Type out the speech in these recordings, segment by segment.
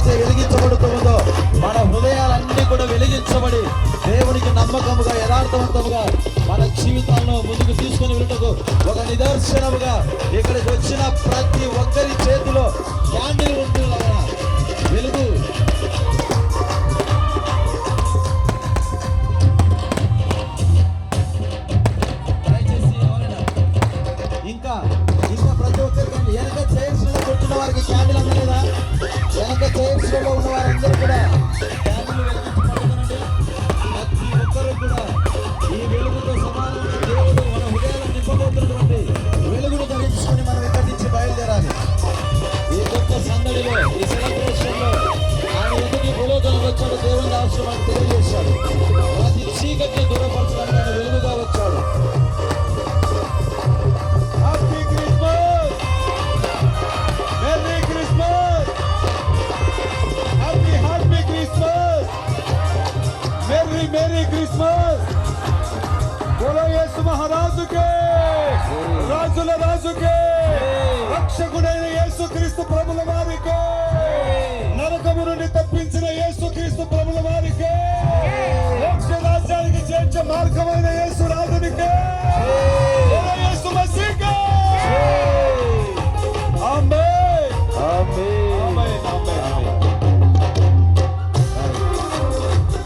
ఎప్పుడైతే వెలిగించబడుతుందో మన హృదయాలన్నీ కూడా వెలిగించబడి దేవునికి నమ్మకముగా యథార్థవంతముగా మన జీవితాలను ముందుకు తీసుకుని వెళ్ళటకు ఒక నిదర్శనముగా ఇక్కడికి వచ్చిన ప్రతి ఒక్కరి చేతిలో క్యాండిల్ ఉంటుంది వెలుగు. ఇంకా ఇంకా ప్రతి ఒక్కరికి వెనక చైర్స్ లో కూర్చున్న వారికి క్యాండిల్ అందలేదా? వెనక చైర్స్ లో ఉన్న వారందరూ కూడా క్యాండిల్ వెలిగించబడుతుందండి. ప్రతి ఒక్కరు కూడా ఈ వెలుగుతో సమానంగా దేవుడు మన హృదయాలను నింపబోతున్నటువంటి వెలుగును ధరించుకొని మనం ఇక్కడి నుంచి బయలుదేరాలి. ఈ గొప్ప సందడిలో, ఈ సెలబ్రేషన్ లో ఆయన ఎందుకు భూలోకంలో వచ్చాడు, దేవుని ఆశ్రమాన్ని తెలియజేశాడు. ప్రతి చీకటిని దూరపరచడానికి ఆయన వెలుగుగా వచ్చాడు. मेरी क्रिसमस बोलो येसु महाराजु के राजुల రాజుకే రక్షకుడైన యేసుక్రీస్తు ప్రభుల వారికి నరకము నుండి తప్పించిన యేసుక్రీస్తు ప్రభుల వారికి మోక్ష రాజ్యానికి చేర్చే మార్గమైన యేసు రాజునికి యేసు మసీహ్ ఆమేన్ ఆమేన్ ఆమేన్ ఆమేన్.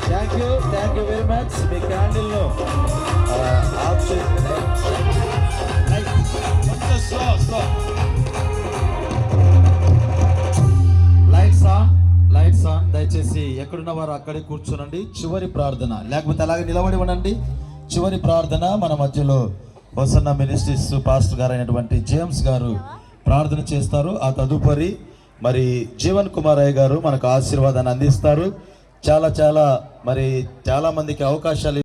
Thank you very much. మీ క్యాండిల్ లో ఆఫ్ లైట్స్ ఆన్. దయచేసి ఎక్కడున్న వారు అక్కడే కూర్చోనండి. చివరి ప్రార్థన, లేకపోతే అలాగే నిలబడి ఉండండి. చివరి ప్రార్థన మన మధ్యలో హోసన్న మినిస్ట్రీస్ పాస్టర్ గారు అయినటువంటి జేమ్స్ గారు ప్రార్థన చేస్తారు. ఆ తదుపరి మరి జీవన్ కుమార్ అయ్య గారు మనకు ఆశీర్వాదాన్ని అందిస్తారు. చాలా చాలా మందికి అవకాశాలు